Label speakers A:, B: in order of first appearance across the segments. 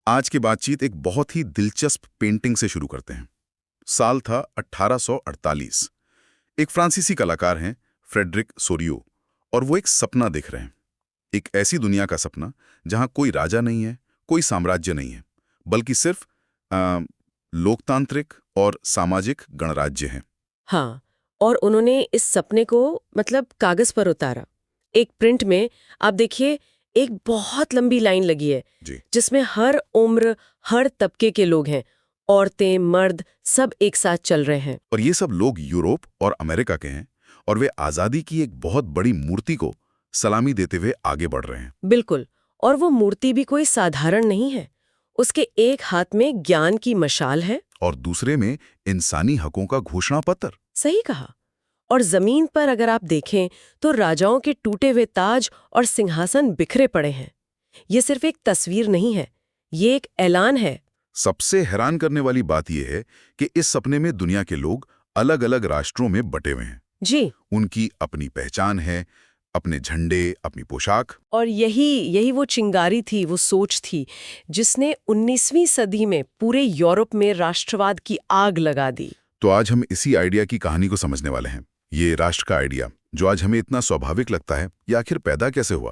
A: आज की बातचीत एक बहुत ही दिलचस्प पेंटिंग से शुरू करते हैं। साल था 1848। एक फ्रांसीसी कलाकार हैं, फ्रेडरिक सोरियो, और वो एक सपना देख रहे हैं। एक ऐसी दुनिया का सपना जहां कोई राजा नहीं है, कोई साम्राज्य नहीं है, बल्कि सिर्फ लोकतांत्रिक और सामाजिक गणराज्य हैं।
B: हाँ, और उन्होंने इस सपने को कागज पर उतारा। एक प्रिंट में आप देखिए, एक बहुत लंबी लाइन लगी है
A: जी।
B: जिसमें हर उम्र, हर तबके के लोग हैं, औरतें, मर्द, सब एक साथ चल रहे हैं।
A: और ये सब लोग यूरोप और अमेरिका के हैं, और वे आज़ादी की एक बहुत बड़ी मूर्ति को सलामी देते हुए आगे बढ़ रहे हैं।
B: बिल्कुल। और वो मूर्ति भी कोई साधारण नहीं है। उसके एक हाथ में ज्ञान की मशाल है।
A: और दूसरे में इंसानी हकों का घोषणा पत्र।
B: सही कहा। और जमीन पर अगर आप देखें तो राजाओं के टूटे हुए ताज और सिंहासन बिखरे पड़े हैं। ये सिर्फ एक तस्वीर नहीं है, ये एक ऐलान है।
A: सबसे हैरान करने वाली बात यह है कि इस सपने में दुनिया के लोग अलग अलग राष्ट्रों में बटे हुए हैं।
B: जी।
A: उनकी अपनी पहचान है, अपने झंडे, अपनी पोशाक।
B: और यही वो चिंगारी थी, वो सोच थी जिसने 19वीं सदी में पूरे यूरोप में राष्ट्रवाद की आग लगा दी।
A: तो आज हम इसी आइडिया की कहानी को समझने वाले हैं। ये राष्ट्र का आइडिया जो आज हमें इतना स्वाभाविक लगता है, ये आखिर पैदा कैसे हुआ?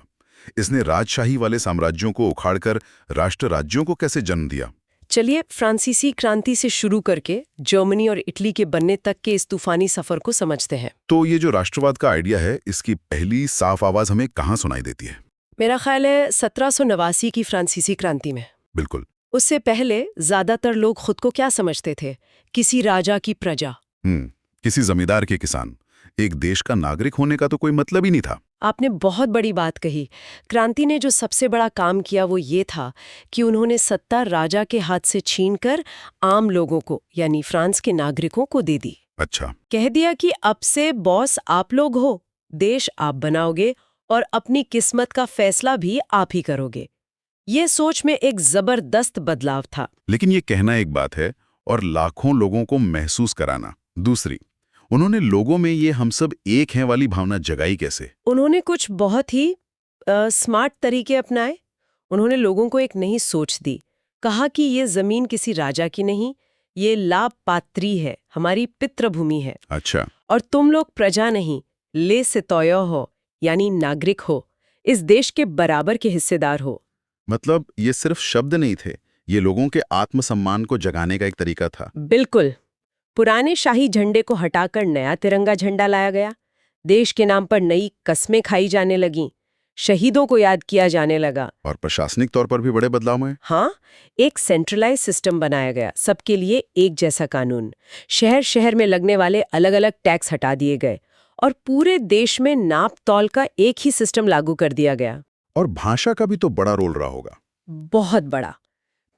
A: इसने राजशाही वाले साम्राज्यों को उखाड़कर राष्ट्र राज्यों को कैसे जन्म दिया?
B: चलिए फ्रांसीसी क्रांति से शुरू करके जर्मनी और इटली के बनने तक के इस तूफानी सफर को समझते हैं।
A: तो ये जो राष्ट्रवाद का आइडिया है, इसकी पहली साफ आवाज हमें कहाँ सुनाई देती है?
B: मेरा ख्याल है 1789 की फ्रांसीसी क्रांति में।
A: बिल्कुल।
B: उससे पहले ज्यादातर लोग खुद को क्या समझते थे? किसी राजा की प्रजा।
A: किसी जमींदार के किसान। एक देश का नागरिक होने का तो कोई मतलब ही नहीं था।
B: आपने बहुत बड़ी बात कही। क्रांति ने जो सबसे बड़ा काम किया वो ये था कि उन्होंने सत्ता राजा के हाथ से छीनकर आम लोगों को, यानी फ्रांस के नागरिकों को दे दी।
A: अच्छा।
B: कह दिया कि अब से बॉस आप लोग हो, देश आप बनाओगे और अपनी किस्मत का फैसला भी आप ही करोगे। ये सोच में एक जबरदस्त बदलाव था।
A: लेकिन ये कहना एक बात है और लाखों लोगों को महसूस कराना दूसरी। उन्होंने लोगों में ये हम सब एक हैं वाली भावना जगाई कैसे?
B: उन्होंने कुछ बहुत ही स्मार्ट तरीके अपनाए। उन्होंने लोगों को एक नई सोच दी। कहा कि ये जमीन किसी राजा की नहीं, ये लाभपात्री है, हमारी पितृभूमि है।
A: अच्छा।
B: और तुम लोग प्रजा नहीं, ले सितोयो हो, यानी नागरिक हो, इस देश के बराबर के हिस्सेदार हो।
A: मतलब ये सिर्फ शब्द नहीं थे, ये लोगों के आत्मसम्मान को जगाने का एक तरीका था।
B: बिल्कुल। पुराने शाही झंडे को हटाकर नया तिरंगा झंडा लाया गया। देश के नाम पर नई कस्में खाई जाने लगीं। शहीदों को याद किया जाने लगा।
A: और प्रशासनिक तौर पर भी बड़े बदलाव हुए।
B: हाँ, एक सेंट्रलाइज सिस्टम बनाया गया, सबके लिए एक जैसा कानून। शहर शहर में लगने वाले अलग अलग टैक्स हटा दिए गए और पूरे देश में नाप तौल का एक ही सिस्टम लागू कर दिया गया।
A: और भाषा का भी तो बड़ा रोल रहा होगा।
B: बहुत बड़ा।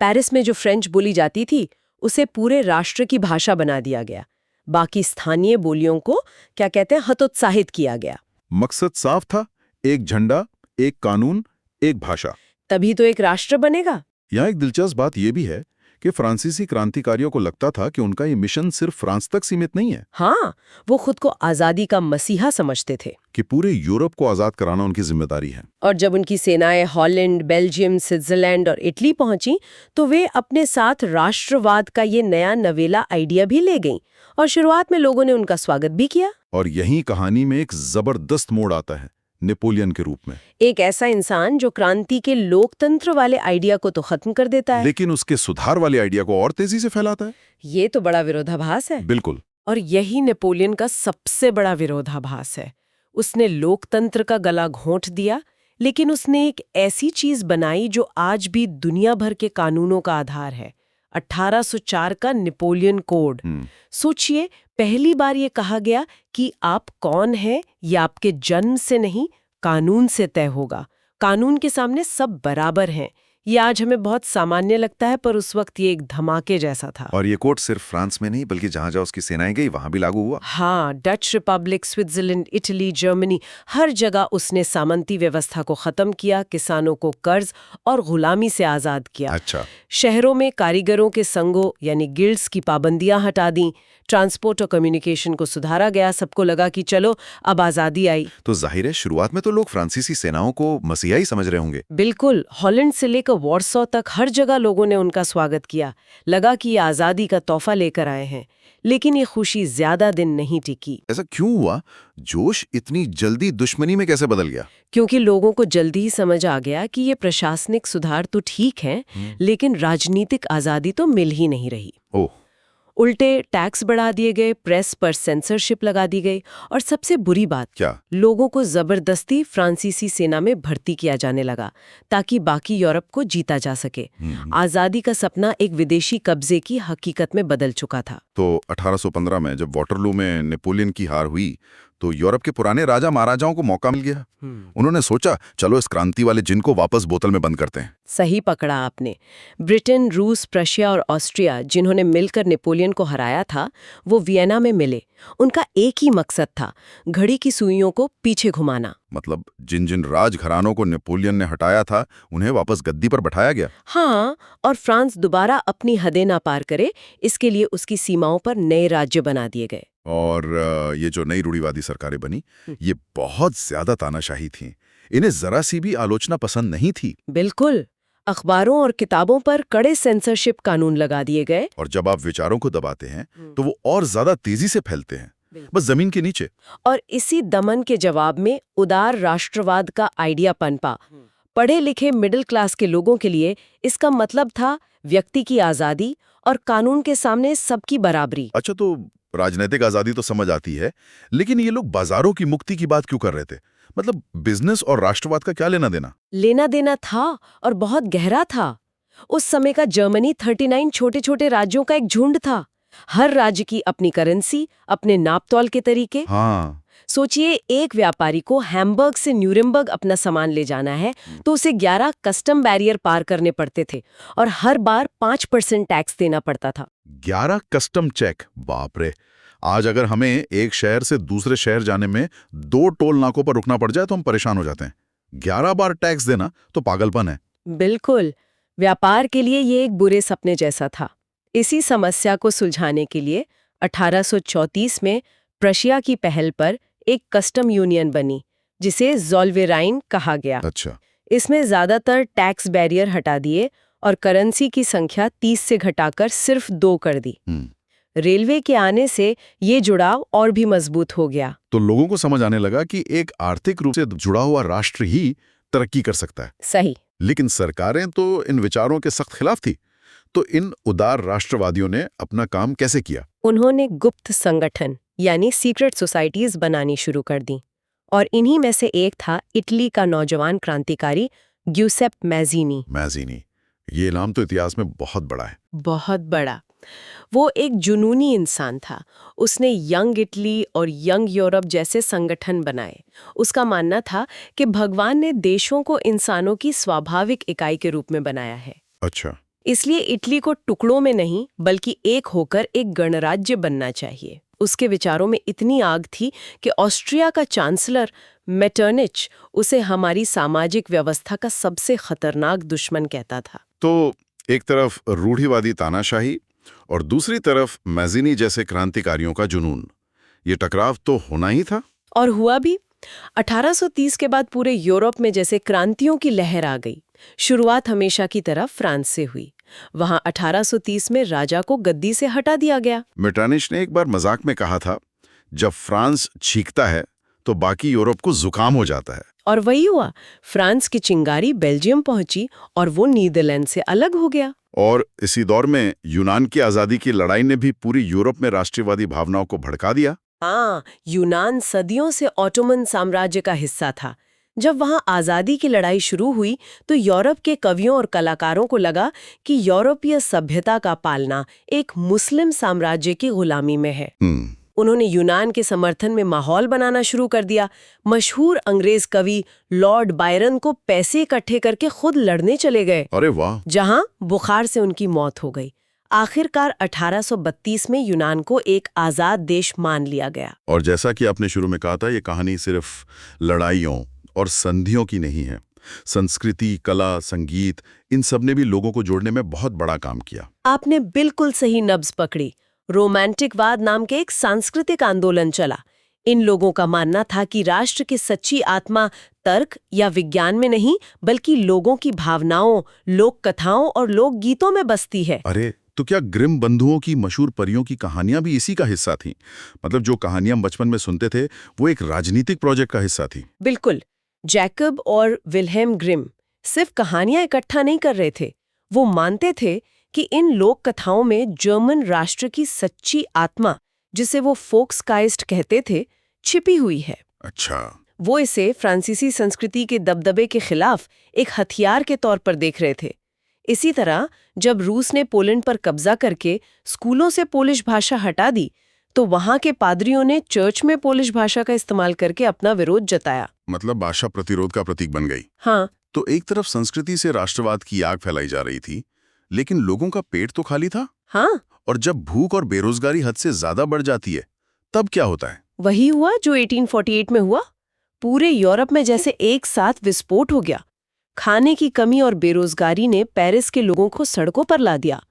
B: पेरिस में जो फ्रेंच बोली जाती थी उसे पूरे राष्ट्र की भाषा बना दिया गया। बाकी स्थानीय बोलियों को क्या कहते हैं, हतोत्साहित किया गया।
A: मकसद साफ था, एक झंडा, एक कानून, एक भाषा।
B: तभी तो एक राष्ट्र बनेगा।
A: यहाँ एक दिलचस्प बात यह भी है कि फ्रांसीसी क्रांतिकारियों को लगता था कि उनका ये मिशन सिर्फ फ्रांस तक सीमित नहीं है।
B: हाँ, वो खुद को आजादी का मसीहा समझते थे
A: कि पूरे यूरोप को आजाद कराना उनकी जिम्मेदारी है।
B: और जब उनकी सेनाएं हॉलैंड, बेल्जियम, स्विट्जरलैंड और इटली पहुंची तो वे अपने साथ राष्ट्रवाद का ये नया नवेला आइडिया भी ले गईं और शुरुआत में लोगों ने उनका स्वागत भी किया।
A: और यही कहानी में एक जबरदस्त मोड़ आता है, नेपोलियन के रूप में।
B: एक ऐसा इंसान जो क्रांति के लोकतंत्र वाले आइडिया को तो खत्म कर देता है,
A: लेकिन उसके सुधार वाले आइडिया को और तेजी से फैलाता है।
B: ये तो बड़ा विरोधाभास है।
A: बिल्कुल।
B: और यही नेपोलियन का सबसे बड़ा विरोधाभास है। उसने लोकतंत्र का गला घोंट दिया, लेकिन उसने एक ऐसी चीज बनाई जो आज भी दुनिया भर के कानूनों का आधार है, 1804 का नेपोलियन कोड। सोचिए, पहली बार ये कहा गया कि आप कौन हैं ये आपके जन्म से नहीं, कानून से तय होगा। कानून के सामने सब बराबर हैं। ये आज हमें बहुत सामान्य लगता है, पर उस वक्त ये एक धमाके जैसा था।
A: और ये कोड सिर्फ फ्रांस में नहीं बल्कि जहां जहां उसकी सेनाएं गई वहां भी लागू हुआ।
B: हाँ, Dutch republic, Switzerland, Italy, Germany, हर जगह उसने सामंती व्यवस्था को खत्म किया, किसानों को कर्ज और गुलामी से आजाद किया।
A: अच्छा।
B: शहरों में कारीगरों के संघों यानी गिल्ड्स की पाबंदियां हटा दी, ट्रांसपोर्ट और कम्युनिकेशन को सुधारा गया। सबको लगा कि चलो अब आज़ादी आई।
C: तो जाहिर है शुरुआत में तो लोग फ्रांसीसी सेनाओं को मसीहा ही समझ रहे होंगे।
B: बिल्कुल, हॉलैंड से लेकर वॉर्सो तक हर जगह लोगों ने उनका स्वागत किया। लगा कि ये आज़ादी का तोहफा लेकर आए हैं। लेकिन ये खुशी ज्यादा दिन नहीं टिकी।
C: ऐसा क्यों हुआ? जोश इतनी जल्दी दुश्मनी में कैसे बदल गया?
B: क्योंकि लोगों को जल्दी ही समझ आ गया कि ये प्रशासनिक सुधार तो ठीक है, लेकिन राजनीतिक आज़ादी तो मिल ही नहीं रही।
C: ओह,
B: उल्टे टैक्स बढ़ा दिए गए, प्रेस पर सेंसरशिप लगा दी गई, और सबसे बुरी बात,
C: क्या?
B: लोगों को जबरदस्ती फ्रांसीसी सेना में भर्ती किया जाने लगा ताकि बाकी यूरोप को जीता जा सके। आज़ादी का सपना एक विदेशी कब्जे की हकीकत में बदल चुका था।
A: तो 1815 में जब वाटरलू में नेपोलियन की हार हुई तो यूरोप के पुराने राजा महाराजाओं को मौका मिल गया। उन्होंने सोचा चलो इस क्रांति वाले जिन को वापस बोतल में बंद करते हैं।
B: सही पकड़ा आपने। ब्रिटेन, रूस, प्रशिया और ऑस्ट्रिया जिन्होंने मिलकर नेपोलियन को हराया था, वो वियना में मिले। उनका एक ही मकसद था, घड़ी की सुइयों को पीछे घुमाना।
A: मतलब जिन जिन राजघरानों को नेपोलियन ने हटाया था उन्हें वापस गद्दी पर बैठाया गया।
B: हाँ, और फ्रांस दोबारा अपनी हदें ना पार करे, इसके लिए उसकी सीमाओं पर नए राज्य बना दिए गए।
A: और ये जो नई रूढ़िवादी सरकारें बनी, ये बहुत ज्यादा तानाशाही थीं। इन्हें जरा सी भी आलोचना पसंद नहीं थी।
B: बिल्कुल, अखबारों और किताबों पर कड़े सेंसरशिप कानून लगा दिए गए।
A: और जब आप विचारों को दबाते हैं तो वो और ज्यादा तेजी से फैलते हैं, बस जमीन के नीचे।
B: और इसी दमन के जवाब में उदार राष्ट्रवाद का आइडिया पनपा। पढ़े लिखे मिडिल क्लास के लोगों के लिए इसका मतलब था व्यक्ति की आज़ादी और कानून के सामने सबकी बराबरी।
A: अच्छा, तो राजनीतिक आजादी तो समझ आती है, लेकिन ये लोग बाजारों की मुक्ति की बात क्यों कर रहे थे? मतलब बिजनेस और राष्ट्रवाद का क्या लेना देना?
B: लेना देना था, और बहुत गहरा था। उस समय का जर्मनी 39 छोटे छोटे राज्यों का एक झुंड था। हर राज्य की अपनी करेंसी, अपने नापतोल के तरीके।
A: हाँ,
B: सोचिए, एक व्यापारी को हैम्बर्ग से न्यूरेमबर्ग अपना सामान ले जाना है तो उसे 11 कस्टम बैरियर पार करने पड़ते थे, और हर बार 5% टैक्स देना पड़ता था।
A: 11 कस्टम चेक, बाप रे। आज अगर हमें एक शहर से दूसरे शहर जाने में 2 टोल नाकों पर रुकना पड़ जाए तो हम परेशान हो जाते हैं। 11 बार टैक्स देना तो पागलपन है।
B: बिल्कुल, व्यापार के लिए ये एक बुरे सपने जैसा था। इसी समस्या को सुलझाने के लिए 1834 में प्रशिया की पहल पर एक कस्टम यूनियन बनी, जिसे ज़ोल्वेराइन कहा गया।
A: अच्छा,
B: इसमें ज्यादातर टैक्स बैरियर हटा दिए और करेंसी की संख्या 30 से घटाकर सिर्फ 2 कर दी। रेलवे के आने से ये जुड़ाव और भी मजबूत हो गया।
A: तो लोगों को समझ आने लगा कि एक आर्थिक रूप से जुड़ा हुआ राष्ट्र ही तरक्की कर सकता है।
B: सही।
A: लेकिन सरकारें तो इन विचारों के सख्त खिलाफ थी। तो इन उदार राष्ट्रवादियों ने अपना काम कैसे किया?
B: उन्होंने गुप्त संगठन यानी सीक्रेट सोसाइटीज बनानी शुरू कर दी, और इन्हीं में से एक था इटली का नौजवान क्रांतिकारी ग्यूसेप मैज़ीनी।
A: मैज़ीनी, ये नाम तो इतिहास में बहुत बड़ा है।
B: बहुत बड़ा। वो एक जुनूनी इंसान था। उसने यंग इटली और यंग यूरोप जैसे संगठन बनाए। उसका मानना था कि भगवान ने देशों को इंसानों की स्वाभाविक इकाई के रूप में बनाया है।
A: अच्छा,
B: इसलिए इटली को टुकड़ों में नहीं बल्कि एक होकर एक गणराज्य बनना चाहिए। उसके विचारों में इतनी आग थी कि ऑस्ट्रिया का चांसलर मेटरनिच उसे हमारी सामाजिक व्यवस्था का सबसे खतरनाक दुश्मन कहता था।
A: तो एक तरफ रूढ़िवादी तानाशाही और दूसरी तरफ मैज़ीनी जैसे क्रांतिकारियों का जुनून, ये टकराव तो होना ही था।
B: और हुआ भी। 1830 के बाद पूरे यूरोप में जैसे क्रांतियों की लहर आ गई। शुरुआत हमेशा की तरह फ्रांस से हुई। वहां 1830 में राजा को गद्दी से हटा दिया गया।
A: मेटरनिच ने एक बार मजाक में कहा था, जब फ्रांस छींकता है तो बाकी यूरोप को जुकाम हो जाता है।
B: और वही हुआ। फ्रांस की चिंगारी बेल्जियम पहुंची और वो नीदरलैंड से अलग हो गया।
A: और इसी दौर में यूनान की आजादी की लड़ाई ने भी पूरी यूरोप में राष्ट्रवादी भावनाओं को भड़का दिया।
B: हाँ, यूनान सदियों से ऑटोमन साम्राज्य का हिस्सा था। जब वहां आजादी की लड़ाई शुरू हुई तो यूरोप के कवियों और कलाकारों को लगा कि यूरोपीय सभ्यता का पालना एक मुस्लिम साम्राज्य की गुलामी में है। उन्होंने यूनान के समर्थन में माहौल बनाना शुरू कर दिया। मशहूर अंग्रेज कवि लॉर्ड बायरन को पैसे इकट्ठे करके खुद लड़ने चले गए।
A: अरे वाह!
B: जहां बुखार से उनकी मौत हो गई। आखिरकार 1832 में यूनान को एक आजाद देश मान लिया गया।
A: और जैसा कि आपने शुरू में कहा था, ये कहानी सिर्फ लड़ाइयों और संधियों की नहीं है, संस्कृति, कला, संगीत, इन सब ने भी लोगों को जोड़ने में बहुत बड़ा काम किया।
B: आपने बिल्कुल सही नब्ज पकड़ी। रोमांटिकवाद नाम के एक सांस्कृतिक आंदोलन चला। इन लोगों का मानना था कि राष्ट्र की सच्ची आत्मा तर्क या विज्ञान में नहीं, बल्कि लोगों की भावनाओं, लोक कथाओं और लोक गीतों में बसती है।
A: अरे, तो क्या ग्रिम बंधुओं की मशहूर परियों की कहानियां भी इसी का हिस्सा थीं? मतलब जो कहानियां हम बचपन में सुनते थे, वो एक राजनीतिक प्रोजेक्ट का हिस्सा थी।
B: बिल्कुल। जैकब और विल्हेम ग्रिम सिर्फ कहानियां इकट्ठा नहीं कर रहे थे, वो मानते थे कि इन लोक कथाओं में जर्मन राष्ट्र की सच्ची आत्मा, जिसे वो फोक्सकाइस्ट कहते थे, छिपी हुई है।
A: अच्छा।
B: वो इसे फ्रांसीसी संस्कृति के दबदबे के खिलाफ एक हथियार के तौर पर देख रहे थे। इसी तरह जब रूस ने पोलैंड पर कब्जा करके स्कूलों से पोलिश भाषा हटा दी, तो वहां के पादरियों ने चर्च में पोलिश भाषा का इस्तेमाल करके अपना विरोध जताया।
A: मतलब भाषा प्रतिरोध का प्रतीक बन गई।
B: हाँ,
A: तो एक तरफ संस्कृति से राष्ट्रवाद की आग फैलाई जा रही थी, लेकिन लोगों का पेट तो खाली था।
B: हाँ,
A: और जब भूख और बेरोजगारी हद से ज्यादा बढ़ जाती है, तब क्या होता है?
B: वही हुआ जो 1848 में हुआ। पूरे यूरोप में जैसे एक साथ विस्फोट हो गया। खाने की कमी और बेरोजगारी ने पेरिस के लोगों को सड़कों पर ला दिया।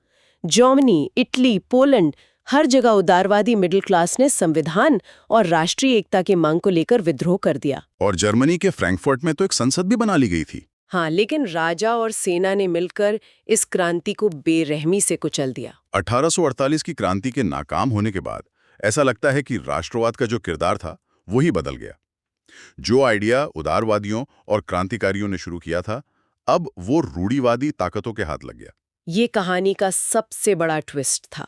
B: जर्मनी, इटली, पोलैंड, हर जगह उदारवादी मिडिल क्लास ने संविधान और राष्ट्रीय एकता की मांग को लेकर विद्रोह कर दिया।
A: और जर्मनी के फ्रैंकफर्ट में तो एक संसद भी बना ली गई थी।
B: हाँ, लेकिन राजा और सेना ने मिलकर इस क्रांति को बेरहमी से कुचल दिया।
A: 1848 की क्रांति के नाकाम होने के बाद ऐसा लगता है कि राष्ट्रवाद का जो किरदार था, वही बदल गया। जो आइडिया उदारवादियों और क्रांतिकारियों ने शुरू किया था, अब वो रूढ़िवादी ताकतों के हाथ लग गया।
B: ये कहानी का सबसे बड़ा ट्विस्ट था।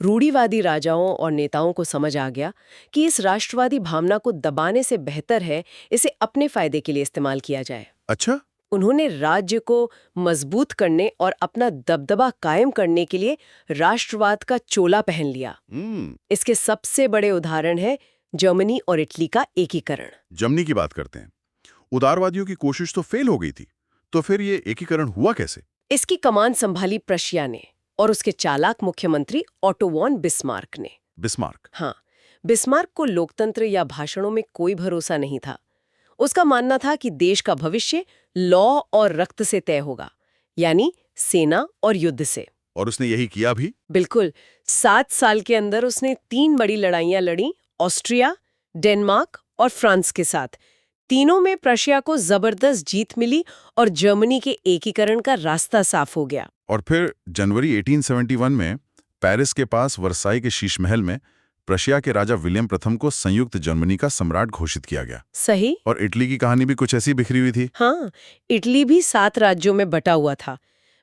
B: रूढ़िवादी राजाओं और नेताओं को समझ आ गया कि इस राष्ट्रवादी भावना को दबाने से बेहतर है इसे अपने फायदे के लिए इस्तेमाल किया जाए।
A: अच्छा।
B: उन्होंने राज्य को मजबूत करने और अपना दबदबा कायम करने के लिए राष्ट्रवाद का चोला पहन लिया। इसके सबसे बड़े उदाहरण है जर्मनी और इटली का एकीकरण।
A: जर्मनी की बात करते हैं। उदारवादियों की कोशिश तो फेल हो गई थी, तो फिर ये एकीकरण हुआ कैसे?
B: इसकी कमान संभाली प्रशिया ने और उसके चालाक मुख्यमंत्री ऑटो वॉन बिस्मार्क ने।
A: बिस्मार्क?
B: हाँ, बिस्मार्क को लोकतंत्र या भाषणों में कोई भरोसा नहीं था। उसका मानना था कि देश का भविष्य लौ और रक्त से तय होगा, यानी सेना और युद्ध से।
A: और उसने यही किया भी?
B: बिल्कुल। 7 साल के अंदर उसने 3 बड़ी लड़ाइयां लड़ी, ऑस्ट्रिया, डेनमार्क और फ्रांस के साथ। तीनों में प्रशिया को जबरदस्त जीत मिली और जर्मनी के एकीकरण का रास्ता साफ हो गया।
A: और फिर जनवरी 1871 में पेरिस के पास वर्साई के शीश महल में प्रशिया के राजा विलियम प्रथम को संयुक्त जर्मनी का सम्राट घोषित किया गया।
B: सही।
A: और इटली की कहानी भी कुछ ऐसी बिखरी हुई थी।
B: हाँ, इटली भी 7 राज्यों में बटा हुआ था।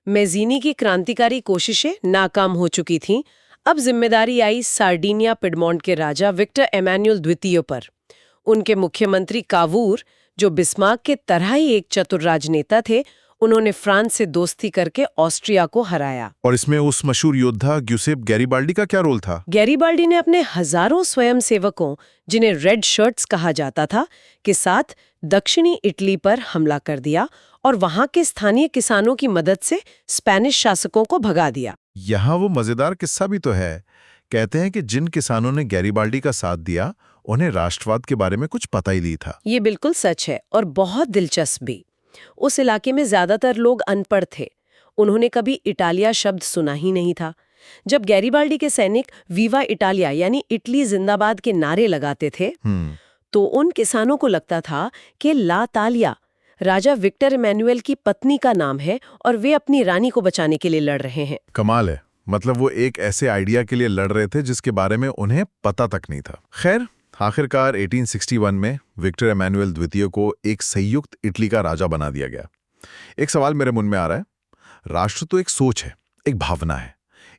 B: मेज़ीनी की क्रांतिकारी कोशिशें नाकाम हो चुकी थीं। अब जिम्मेदारी आई सार्डिनिया पिडमोंट के राजा विक्टर एमानुएल द्वितीय पर। उनके मुख्यमंत्री कावूर, जो बिस्मार्क के तरह ही एक चतुर राजनेता थे, उन्होंने फ्रांस से दोस्ती करके ऑस्ट्रिया को हराया।
A: और इसमें उस मशहूर योद्धा ग्यूसेप गैरीबाल्डी का क्या रोल था?
B: गैरीबाल्डी ने अपने हजारों स्वयंसेवकों, जिन्हें रेड शर्ट्स कहा जाता था, के साथ दक्षिणी इटली पर हमला कर दिया और वहां के स्थानीय किसानों की मदद से स्पेनिश शासकों को भगा दिया।
C: यहाँ वो मजेदार किस्सा भी तो है। कहते हैं कि जिन किसानों ने गैरीबाल्डी का साथ दिया, उन्हें राष्ट्रवाद के बारे में कुछ पता ही नहीं था।
B: ये बिल्कुल सच है और बहुत दिलचस्प भी। उस इलाके में ज्यादातर लोग अनपढ़ थे। उन्होंने कभी इटालिया शब्द सुना ही नहीं था। जब गैरीबाल्डी के सैनिक वीवा इटालिया यानी इटली जिंदाबाद के नारे लगाते थे, तो उन किसानों को लगता था कि ला तालिया राजा विक्टर एमानुएल की पत्नी का नाम है और वे अपनी रानी को बचाने के लिए लड़ रहे हैं।
C: कमाल है। मतलब वो एक ऐसे आइडिया के लिए लड़ रहे थे जिसके बारे में उन्हें पता तक नहीं था। खैर, आखिरकार 1861 में विक्टर एमानुएल द्वितीय को एक संयुक्त इटली का राजा बना दिया गया। एक सवाल मेरे मन में आ रहा है, राष्ट्र तो एक सोच है, एक भावना है,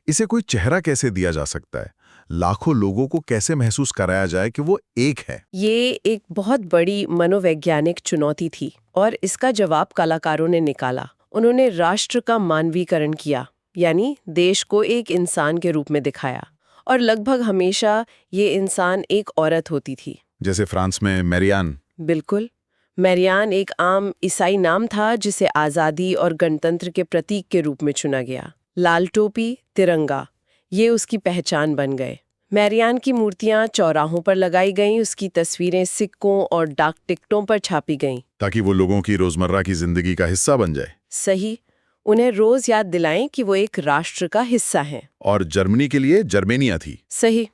C: इसे कोई चेहरा कैसे दिया जा सकता है? लाखों लोगों को कैसे महसूस कराया जाए कि वो एक है?
B: ये एक बहुत बड़ी मनोवैज्ञानिक चुनौती थी और इसका जवाब कलाकारों ने निकाला। उन्होंने राष्ट्र का मानवीकरण किया, यानी देश को एक इंसान के रूप में दिखाया, और लगभग हमेशा ये इंसान एक औरत होती थी।
A: जैसे फ्रांस में मैरियान।
B: बिल्कुल। मैरियान एक आम ईसाई नाम था जिसे आज़ादी और गणतंत्र के प्रतीक के रूप में चुना गया। लाल टोपी, तिरंगा, ये उसकी पहचान बन गए। मैरियान की मूर्तियां चौराहों पर लगाई गईं, उसकी तस्वीरें सिक्कों और डाक टिकटों पर छापी गईं।
A: ताकि वो लोगों की रोजमर्रा की जिंदगी का हिस्सा बन जाए।
B: सही, उन्हें रोज याद दिलाएं कि वो एक राष्ट्र का हिस्सा हैं।
A: और जर्मनी के लिए जर्मेनिया थी।
B: सही,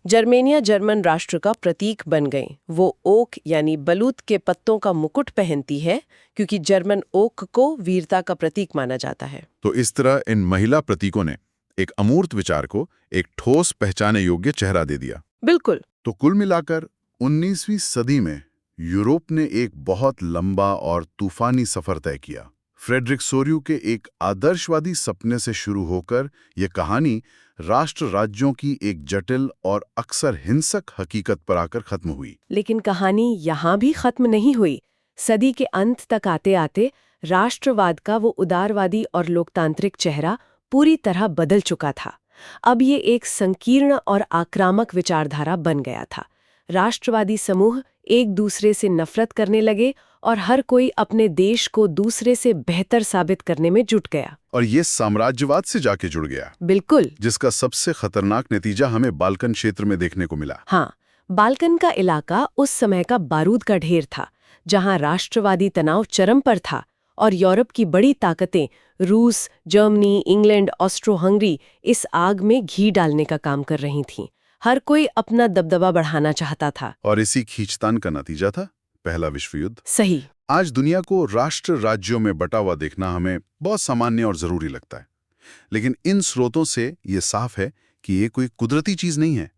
B: जर्मेनिया जर्मन राष्ट्र का प्रतीक बन गई। वो ओक यानी बलूत के पत्तों का मुकुट पहनती है क्योंकि जर्मन ओक को वीरता का प्रतीक माना जाता है।
A: तो इस तरह इन महिला प्रतीकों ने एक अमूर्त विचार को एक ठोस पहचाने योग्य चेहरा दे दिया।
B: बिल्कुल।
A: तो कुल मिलाकर 19वीं सदी में यूरोप ने एक बहुत लंबा और तूफानी सफर तय किया। फ्रेडरिक सोर्यू के एक आदर्शवादी सपने से शुरू होकर यह कहानी राष्ट्र राज्यों की एक जटिल और अक्सर हिंसक हकीकत पर आकर खत्म हुई।
B: लेकिन कहानी यहाँ भी खत्म नहीं हुई। सदी के अंत तक आते आते राष्ट्रवाद का वो उदारवादी और लोकतांत्रिक चेहरा पूरी तरह बदल चुका था। अब ये एक संकीर्ण और आक्रामक विचारधारा बन गया था। राष्ट्रवादी समूह एक दूसरे से नफरत करने लगे और हर कोई अपने देश को दूसरे से बेहतर साबित करने में जुट गया।
A: और ये साम्राज्यवाद से जाके जुड़ गया।
B: बिल्कुल।
A: जिसका सबसे खतरनाक नतीजा हमें बाल्कन क्षेत्र में देखने को मिला।
B: हाँ, बाल्कन का इलाका उस समय का बारूद का ढेर था, जहां राष्ट्रवादी तनाव चरम पर था और यूरोप की बड़ी ताकतें रूस, जर्मनी, इंग्लैंड, ऑस्ट्रो-हंगरी इस आग में घी डालने का काम कर रही थीं। हर कोई अपना दबदबा बढ़ाना चाहता था।
A: और इसी खींचतान का नतीजा था पहला विश्व युद्ध।
B: सही।
A: आज दुनिया को राष्ट्र राज्यों में बटा हुआ देखना हमें बहुत सामान्य और जरूरी लगता है, लेकिन इन स्रोतों से ये साफ है कि ये कोई कुदरती चीज नहीं है।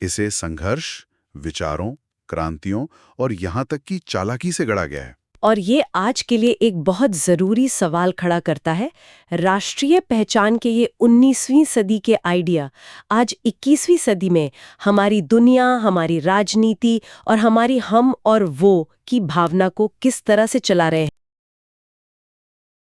A: इसे संघर्ष, विचारों, क्रांतियों और यहाँ तक कि चालाकी से गढ़ा गया है।
B: और ये आज के लिए एक बहुत जरूरी सवाल खड़ा करता है। राष्ट्रीय पहचान के ये 19वीं सदी के आइडिया आज 21वीं सदी में हमारी दुनिया, हमारी राजनीति और हमारी हम और वो की भावना को किस तरह से चला रहे हैं।